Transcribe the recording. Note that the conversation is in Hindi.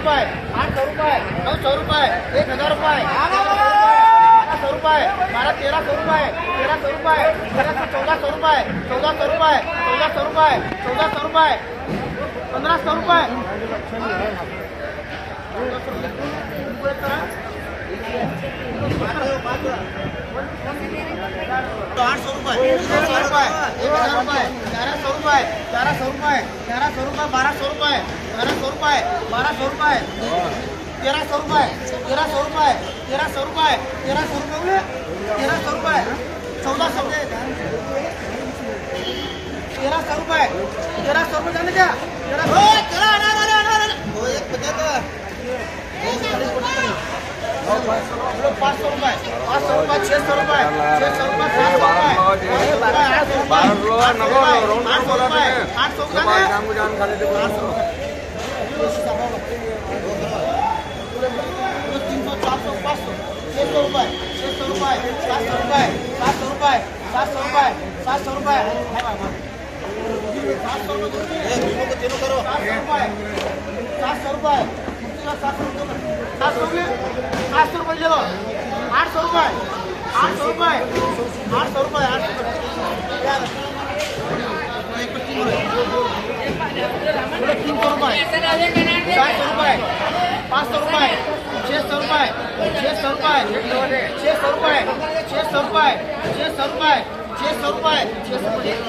रुपये 800 रुपये 900 रुपये 1000 रुपये 1200 रुपये 1300 रुपये 1300 रुपये 1400 रुपये 1400 रुपये 1400 रुपये 1400 रुपये 1500 रुपये 800 रुपये 1000 रुपये 1100 रुपये 1100 रुपये 1100 रुपये 1100 रुपये 1200 रुपये 1200 रुपये 1200 रुपये 1300 रुपये 1300 रुपये 1300 रुपये 1300 रुपये 1300 रुपये 1400 रुपये 1300 रुपये 1300 रुपये जाने क्या 500 रुपये 600 रुपये 600 रुपये 700 रुपये 800 रुपये ले लो 800 रुपये 800 रुपये 800 रुपये 800 रुपये 400 रुपये 500 रुपये 600 रुपये 600 रुपये 600 रुपये 600 रुपये 600 रुपये 600 रुपये 600 रुपये